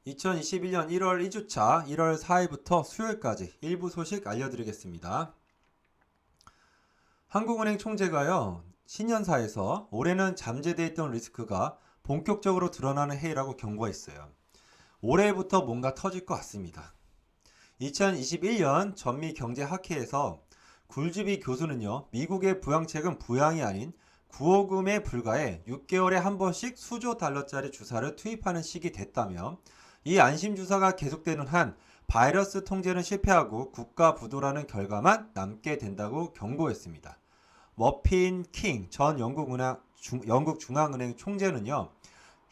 2021년 1월 2주차 1월 4일부터 수요일까지 일부 소식 알려드리겠습니다. 한국은행 총재가요, 신년사에서 올해는 잠재되어 있던 리스크가 본격적으로 드러나는 해이라고 경고했어요. 올해부터 뭔가 터질 것 같습니다. 2021년 전미경제학회에서 굴주비 교수는요, 미국의 부양책은 부양이 아닌 구호금에 불과해 6개월에 한 번씩 수조 달러짜리 주사를 투입하는 시기 됐다며, 이 안심주사가 계속되는 한 바이러스 통제는 실패하고 국가 부도라는 결과만 남게 된다고 경고했습니다. 머핀 킹 전 영국 중앙은행 총재는요,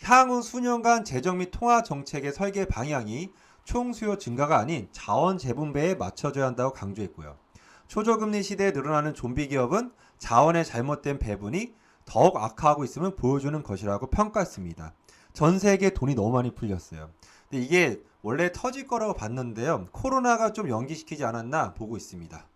향후 수년간 재정 및 통화 정책의 설계 방향이 총수요 증가가 아닌 자원 재분배에 맞춰져야 한다고 강조했고요. 초저금리 시대에 늘어나는 좀비 기업은 자원의 잘못된 배분이 더욱 악화하고 있음을 보여주는 것이라고 평가했습니다. 전 세계에 돈이 너무 많이 풀렸어요. 근데 이게 원래 터질 거라고 봤는데요, 코로나가 좀 연기시키지 않았나 보고 있습니다.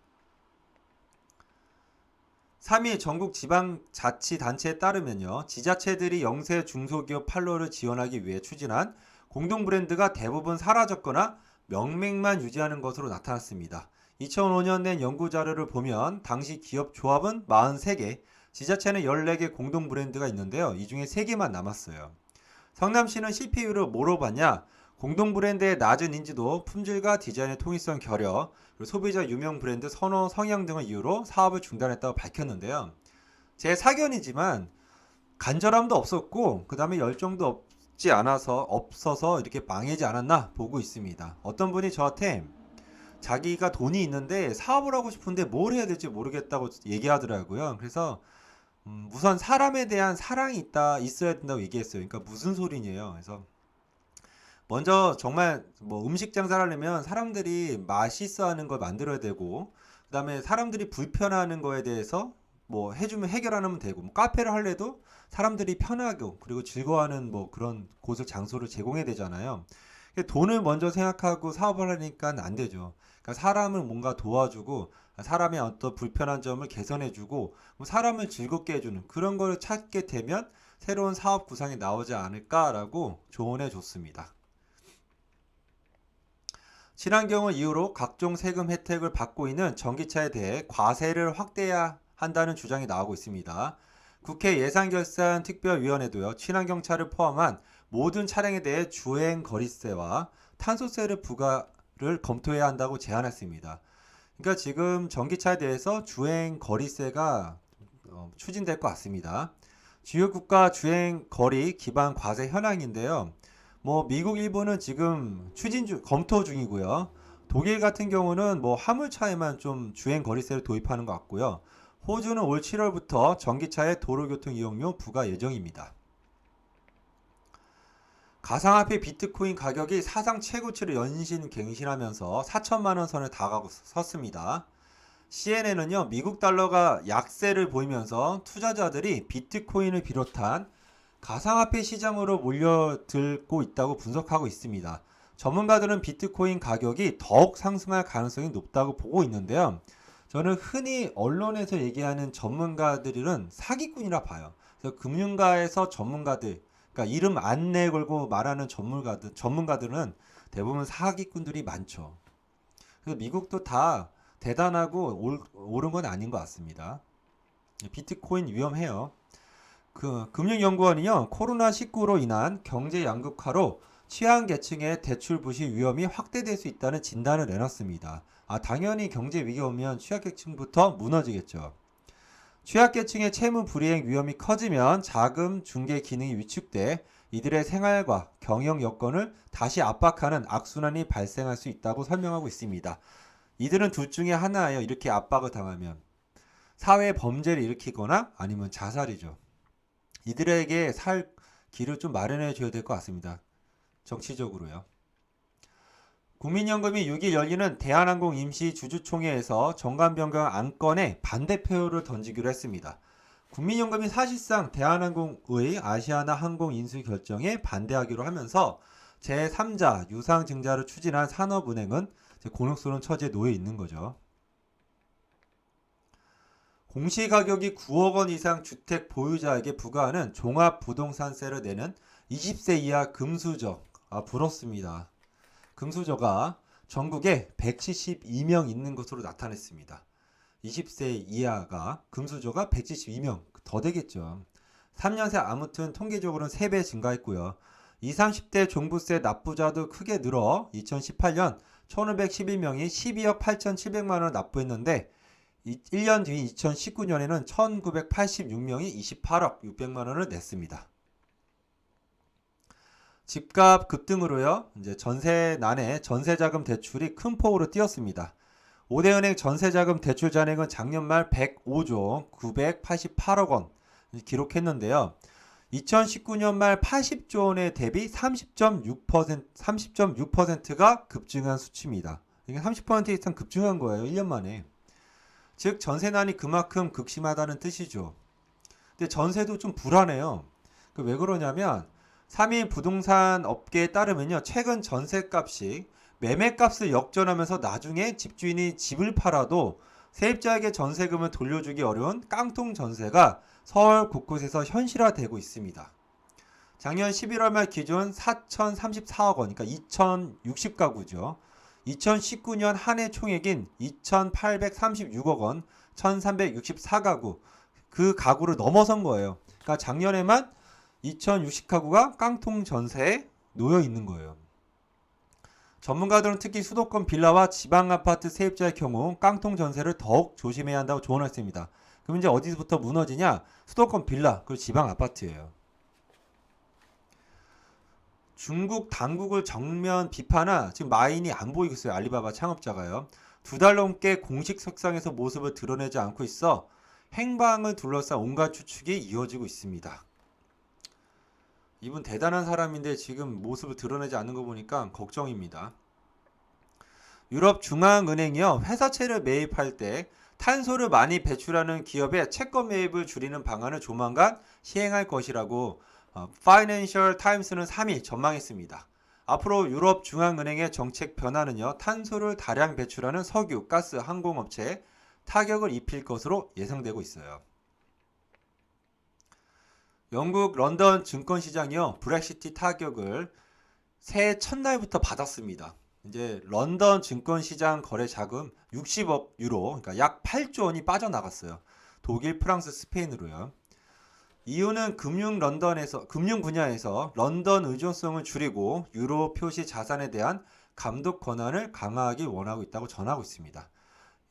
3일 전국 지방자치단체에 따르면요, 지자체들이 영세 중소기업 판로를 지원하기 위해 추진한 공동 브랜드가 대부분 사라졌거나 명맥만 유지하는 것으로 나타났습니다. 2005년 낸 연구 자료를 보면 당시 기업 조합은 43개, 지자체는 14개 공동 브랜드가 있는데요, 이 중에 3개만 남았어요. 성남시는 CPU를 뭐로 봤냐? 공동 브랜드의 낮은 인지도, 품질과 디자인의 통일성 결여, 그리고 소비자 유명 브랜드 선호 성향 등을 이유로 사업을 중단했다고 밝혔는데요. 제 사견이지만 간절함도 없었고 그 다음에 열정도 없어서 이렇게 망하지 않았나 보고 있습니다. 어떤 분이 저한테 자기가 돈이 있는데 사업을 하고 싶은데 뭘 해야 될지 모르겠다고 얘기하더라고요. 그래서 우선 사람에 대한 사랑이 있어야 된다고 얘기했어요. 그러니까 무슨 소리냐요. 그래서 먼저 정말 뭐 음식 장사를 하려면 사람들이 맛있어하는 걸 만들어야 되고, 그 다음에 사람들이 불편해하는 거에 대해서 뭐 해주면 해결하면 되고, 뭐 카페를 할래도 사람들이 편하고 그리고 즐거워하는 뭐 그런 곳을 장소를 제공해야 되잖아요. 돈을 먼저 생각하고 사업을 하니까 안 되죠. 그러니까 사람을 뭔가 도와주고 사람의 어떤 불편한 점을 개선해주고 뭐 사람을 즐겁게 해주는 그런 걸 찾게 되면 새로운 사업 구상이 나오지 않을까라고 조언해 줬습니다. 친환경을 이유로 각종 세금 혜택을 받고 있는 전기차에 대해 과세를 확대해야 한다는 주장이 나오고 있습니다. 국회 예산결산특별위원회도요, 친환경차를 포함한 모든 차량에 대해 주행거리세와 탄소세를 부과를 검토해야 한다고 제안했습니다. 그러니까 지금 전기차에 대해서 주행거리세가 추진될 것 같습니다. 주요 국가 주행거리 기반 과세 현황인데요. 뭐 미국, 일본은 지금 검토 중이고요. 독일 같은 경우는 뭐 화물차에만 좀 주행 거리세를 도입하는 것 같고요. 호주는 올 7월부터 전기차의 도로교통 이용료 부과 예정입니다. 가상화폐 비트코인 가격이 사상 최고치를 갱신하면서 4천만 원 선을 섰습니다. CNN은요, 미국 달러가 약세를 보이면서 투자자들이 비트코인을 비롯한 가상화폐 시장으로 몰려들고 있다고 분석하고 있습니다. 전문가들은 비트코인 가격이 더욱 상승할 가능성이 높다고 보고 있는데요. 저는 흔히 언론에서 얘기하는 전문가들은 사기꾼이라 봐요. 그래서 금융가에서 전문가들, 그러니까 이름 안 내걸고 말하는 전문가들은 대부분 사기꾼들이 많죠. 그래서 미국도 다 대단하고 옳은 건 아닌 것 같습니다. 비트코인 위험해요. 금융연구원이요, 코로나19로 인한 경제 양극화로 취약계층의 대출 부실 위험이 확대될 수 있다는 진단을 내놨습니다. 당연히 경제 위기 오면 취약계층부터 무너지겠죠. 취약계층의 채무 불이행 위험이 커지면 자금 중개 기능이 위축돼 이들의 생활과 경영 여건을 다시 압박하는 악순환이 발생할 수 있다고 설명하고 있습니다. 이들은 둘 중에 하나예요. 이렇게 압박을 당하면 사회 범죄를 일으키거나 아니면 자살이죠. 이들에게 살 길을 좀 마련해 줘야 될 것 같습니다. 정치적으로요. 국민연금이 6일 열리는 대한항공 임시주주총회에서 정관 변경 안건에 반대표를 던지기로 했습니다. 국민연금이 사실상 대한항공의 아시아나 항공 인수 결정에 반대하기로 하면서 제3자 유상증자를 추진한 산업은행은 곤혹스러운 처지에 놓여 있는 거죠. 공시가격이 9억 원 이상 주택 보유자에게 부과하는 종합부동산세를 내는 20세 이하 금수저 부럽습니다. 금수저가 전국에 172명 있는 것으로 나타냈습니다. 20세 이하가 금수저가 172명 더 되겠죠. 3년 새 아무튼 통계적으로는 3배 증가했고요. 20, 30대 종부세 납부자도 크게 늘어 2018년 1511명이 12억 8,700만 원을 납부했는데 1년 뒤인 2019년에는 1986명이 28억 600만 원을 냈습니다. 집값 급등으로요. 이제 전세난에 전세자금 대출이 큰 폭으로 뛰었습니다. 5대은행 전세자금 대출 잔액은 작년 말 105조 988억 원 기록했는데요. 2019년 말 80조 원에 대비 30.6%가 급증한 수치입니다. 이게 30% 이상 급증한 거예요. 1년 만에. 즉 전세난이 그만큼 극심하다는 뜻이죠. 근데 전세도 좀 불안해요. 왜 그러냐면 3일 부동산 업계에 따르면요. 최근 전세값이 매매값을 역전하면서 나중에 집주인이 집을 팔아도 세입자에게 전세금을 돌려주기 어려운 깡통 전세가 서울 곳곳에서 현실화되고 있습니다. 작년 11월 말 기준 4,034억 원, 그러니까 2,060가구죠. 2019년 한 해 총액인 2,836억 원, 1,364가구, 그 가구를 넘어선 거예요. 그러니까 작년에만 2,060가구가 깡통 전세에 놓여 있는 거예요. 전문가들은 특히 수도권 빌라와 지방 아파트 세입자의 경우 깡통 전세를 더욱 조심해야 한다고 조언했습니다. 그럼 이제 어디서부터 무너지냐? 수도권 빌라, 그리고 지방 아파트예요. 중국 당국을 정면 비판한 지금 마인이 안 보이고 있어요. 알리바바 창업자가요. 2달 넘게 공식 석상에서 모습을 드러내지 않고 있어 행방을 둘러싼 온갖 추측이 이어지고 있습니다. 이분 대단한 사람인데 지금 모습을 드러내지 않는 거 보니까 걱정입니다. 유럽 중앙은행이요. 회사채를 매입할 때 탄소를 많이 배출하는 기업의 채권 매입을 줄이는 방안을 조만간 시행할 것이라고 파이낸셜 타임스는 3일 전망했습니다. 앞으로 유럽 중앙은행의 정책 변화는요. 탄소를 다량 배출하는 석유, 가스, 항공업체에 타격을 입힐 것으로 예상되고 있어요. 영국 런던 증권시장이요. 브렉시트 타격을 새해 첫날부터 받았습니다. 이제 런던 증권시장 거래 자금 60억 유로, 그러니까 약 8조 원이 빠져나갔어요. 독일, 프랑스, 스페인으로요. 이유는 금융 분야에서 런던 의존성을 줄이고 유로 표시 자산에 대한 감독 권한을 강화하기 원하고 있다고 전하고 있습니다.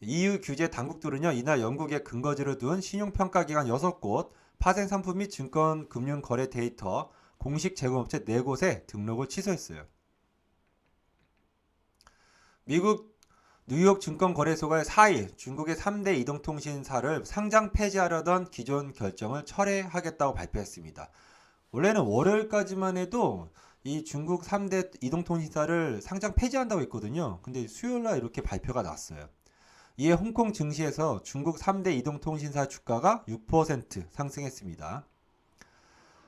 EU 규제 당국들은요, 이날 영국에 근거지를 둔 신용평가기관 6곳, 파생상품 및 증권 금융 거래 데이터 공식 제공업체 4곳에 등록을 취소했어요. 미국 뉴욕 증권거래소가 4일 중국의 3대 이동통신사를 상장 폐지하려던 기존 결정을 철회하겠다고 발표했습니다. 원래는 월요일까지만 해도 이 중국 3대 이동통신사를 상장 폐지한다고 했거든요. 근데 수요일날 이렇게 발표가 났어요. 이에 홍콩 증시에서 중국 3대 이동통신사 주가가 6% 상승했습니다.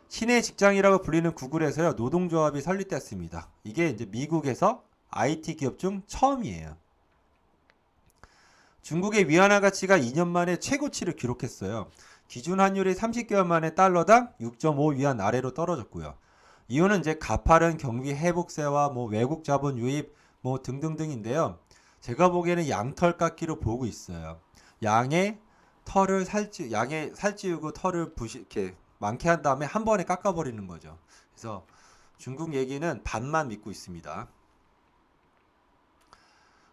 신의 직장이라고 불리는 구글에서요, 노동조합이 설립됐습니다. 이게 이제 미국에서 IT 기업 중 처음이에요. 중국의 위안화 가치가 2년 만에 최고치를 기록했어요. 기준 환율이 30개월 만에 달러당 6.5 위안 아래로 떨어졌고요. 이유는 이제 가파른 경기 회복세와 외국 자본 유입 등등등인데요. 제가 보기에는 양털 깎기로 보고 있어요. 양의 살찌우고 털을 이렇게 많게 한 다음에 한 번에 깎아버리는 거죠. 그래서 중국 얘기는 반만 믿고 있습니다.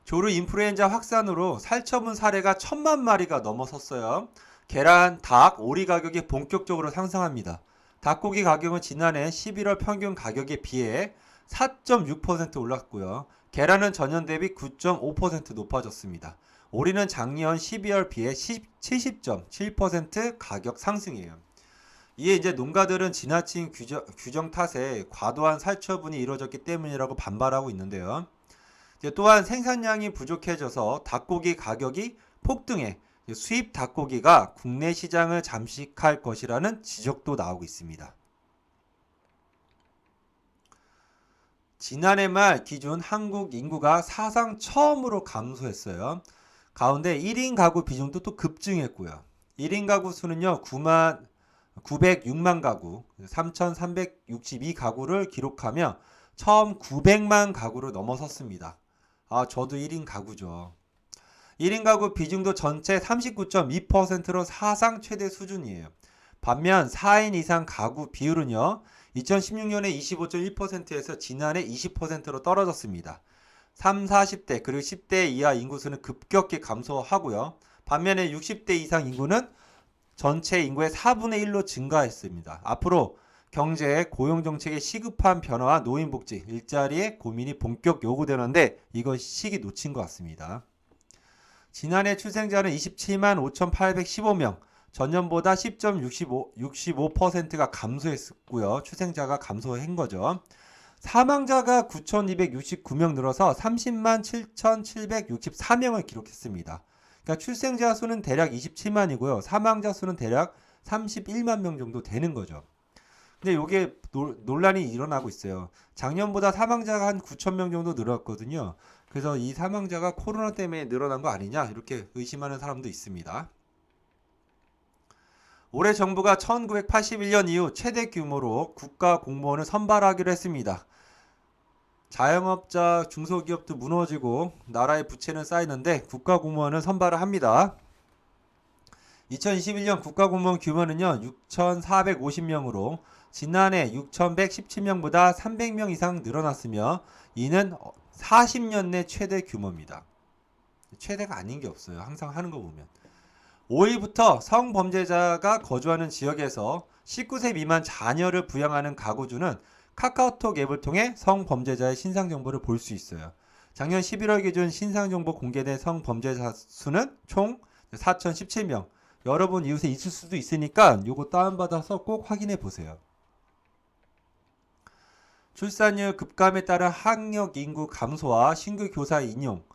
조류 인플루엔자 확산으로 살처분 사례가 1,000만 마리가 넘어섰어요. 계란, 닭, 오리 가격이 본격적으로 상승합니다. 닭고기 가격은 지난해 11월 평균 가격에 비해 4.6% 올랐고요. 계란은 전년 대비 9.5% 높아졌습니다. 오리는 작년 12월 비해 70.7% 가격 상승이에요. 이에 이제 농가들은 지나친 규정 탓에 과도한 살처분이 이루어졌기 때문이라고 반발하고 있는데요. 또한 생산량이 부족해져서 닭고기 가격이 폭등해 수입 닭고기가 국내 시장을 잠식할 것이라는 지적도 나오고 있습니다. 지난해 말 기준 한국 인구가 사상 처음으로 감소했어요. 가운데 1인 가구 비중도 또 급증했고요. 1인 가구 수는요, 906만 가구, 3,362가구를 기록하며 처음 900만 가구로 넘어섰습니다. 저도 1인 가구죠. 1인 가구 비중도 전체 39.2%로 사상 최대 수준이에요. 반면 4인 이상 가구 비율은요, 2016년에 25.1%에서 지난해 20%로 떨어졌습니다. 3, 40대 그리고 10대 이하 인구수는 급격히 감소하고요. 반면에 60대 이상 인구는 전체 인구의 4분의 1로 증가했습니다. 앞으로 경제, 고용정책의 시급한 변화와 노인복지, 일자리의 고민이 본격 요구되는데 이거 시기 놓친 것 같습니다. 지난해 출생자는 27만 5,815명, 전년보다 10.65%가 감소했고요. 출생자가 감소한 거죠. 사망자가 9,269명 늘어서 30만 7,764명을 기록했습니다. 그러니까 출생자 수는 대략 27만이고요. 사망자 수는 대략 31만 명 정도 되는 거죠. 근데 이게 논란이 일어나고 있어요. 작년보다 사망자가 한 9천 명 정도 늘었거든요. 그래서 이 사망자가 코로나 때문에 늘어난 거 아니냐 이렇게 의심하는 사람도 있습니다. 올해 정부가 1981년 이후 최대 규모로 국가 공무원을 선발하기로 했습니다. 자영업자, 중소기업도 무너지고 나라의 부채는 쌓이는데 국가 공무원을 선발을 합니다. 2021년 국가 공무원 규모는요 6,450명으로 지난해 6,117명보다 300명 이상 늘어났으며 이는 40년 내 최대 규모입니다. 최대가 아닌 게 없어요. 항상 하는 거 보면. 5일부터 성범죄자가 거주하는 지역에서 19세 미만 자녀를 부양하는 가구주는 카카오톡 앱을 통해 성범죄자의 신상정보를 볼 수 있어요. 작년 11월 기준 신상정보 공개된 성범죄자 수는 총 4,017명. 여러분 이웃에 있을 수도 있으니까 이거 다운받아서 꼭 확인해 보세요. 출산율 급감에 따른 학력 인구 감소와 신규 교사 인용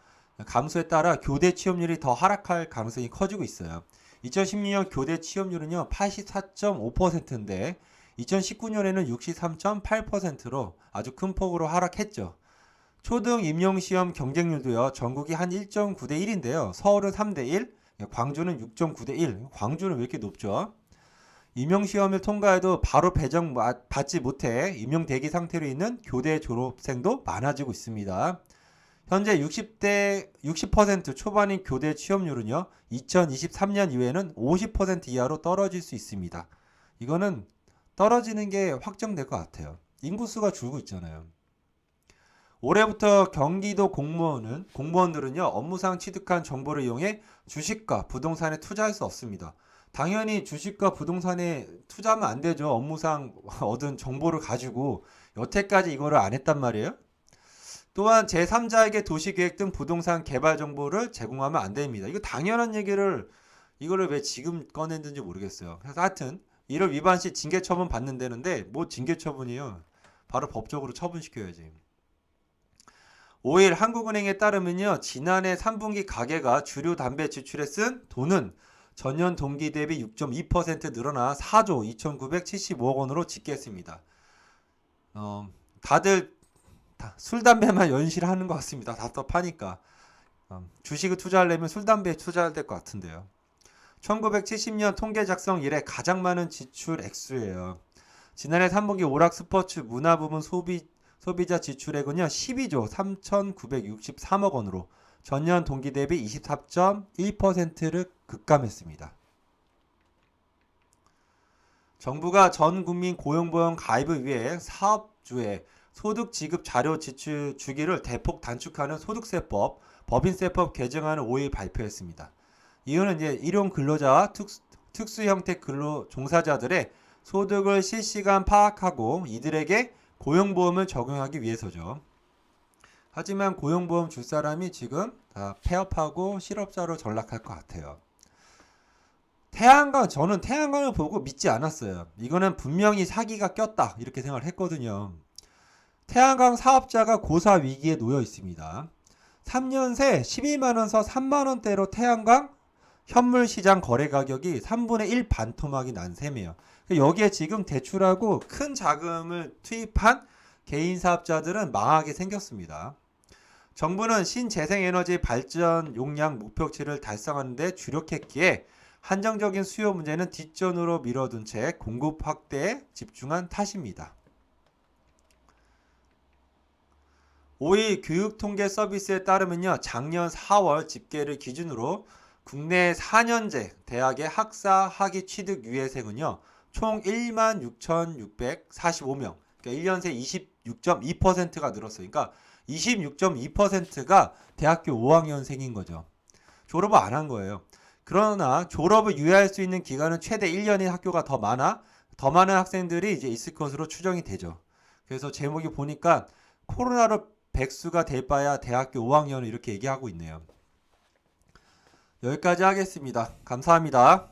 감소에 따라 교대 취업률이 더 하락할 가능성이 커지고 있어요. 2016년 교대 취업률은요 84.5%인데 2019년에는 63.8%로 아주 큰 폭으로 하락했죠. 초등 임용시험 경쟁률도요 전국이 한 1.9대 1인데요. 서울은 3대 1, 광주는 6.9대 1. 광주는 왜 이렇게 높죠? 임용시험을 통과해도 바로 배정 받지 못해 임용 대기 상태로 있는 교대 졸업생도 많아지고 있습니다. 현재 60% 초반인 교대 취업률은요 2023년 이후에는 50% 이하로 떨어질 수 있습니다. 이거는 떨어지는 게 확정될 것 같아요. 인구수가 줄고 있잖아요. 올해부터 경기도 공무원들은요 업무상 취득한 정보를 이용해 주식과 부동산에 투자할 수 없습니다. 당연히 주식과 부동산에 투자하면 안 되죠. 업무상 얻은 정보를 가지고 여태까지 이거를 안 했단 말이에요. 또한 제3자에게 도시계획 등 부동산 개발 정보를 제공하면 안 됩니다. 이거 당연한 얘기를 이거를 왜 지금 꺼냈는지 모르겠어요. 그래서 하여튼 이를 위반 시 징계 처분 받는다는데 뭐 징계 처분이요. 바로 법적으로 처분시켜야지. 5일 한국은행에 따르면요. 지난해 3분기 가계가 주류 담배 지출에 쓴 돈은 전년 동기 대비 6.2% 늘어나 4조 2,975억 원으로 집계했습니다. 다들 술, 담배만 연실하는 것 같습니다. 답답하니까. 주식을 투자하려면 술, 담배에 투자해야 될 것 같은데요. 1970년 통계 작성 이래 가장 많은 지출 액수예요. 지난해 3분기 오락 스포츠 문화 부문 소비자 지출액은요 12조 3,963억 원으로 전년 동기 대비 24.1%를 급감했습니다. 정부가 전 국민 고용보험 가입을 위해 사업주의 소득 지급 자료 지출 주기를 대폭 단축하는 소득세법, 법인세법 개정안을 5일 발표했습니다. 이유는 이제 일용 근로자와 특수 형태 근로 종사자들의 소득을 실시간 파악하고 이들에게 고용보험을 적용하기 위해서죠. 하지만 고용보험 줄 사람이 지금 다 폐업하고 실업자로 전락할 것 같아요. 저는 태양광을 보고 믿지 않았어요. 이거는 분명히 사기가 꼈다 이렇게 생각을 했거든요. 태양광 사업자가 고사 위기에 놓여 있습니다. 3년 새 12만원서 3만원대로 태양광 현물 시장 거래 가격이 3분의 1 반토막이 난 셈이에요. 여기에 지금 대출하고 큰 자금을 투입한 개인 사업자들은 망하게 생겼습니다. 정부는 신재생에너지 발전 용량 목표치를 달성하는 데 주력했기에 한정적인 수요 문제는 뒷전으로 밀어둔 채 공급 확대에 집중한 탓입니다. 5일 교육통계 서비스에 따르면요. 작년 4월 집계를 기준으로 국내 4년제 대학의 학사, 학위 취득 유예생은요. 총 16,645명. 그러니까 1년 새 26.2%가 늘었어요. 그러니까 26.2%가 대학교 5학년생인 거죠. 졸업을 안 한 거예요. 그러나 졸업을 유예할 수 있는 기간은 최대 1년인 학교가 더 많은 학생들이 이제 있을 것으로 추정이 되죠. 그래서 제목이 보니까 코로나로 백수가 될 바야 대학교 5학년을 이렇게 얘기하고 있네요. 여기까지 하겠습니다. 감사합니다.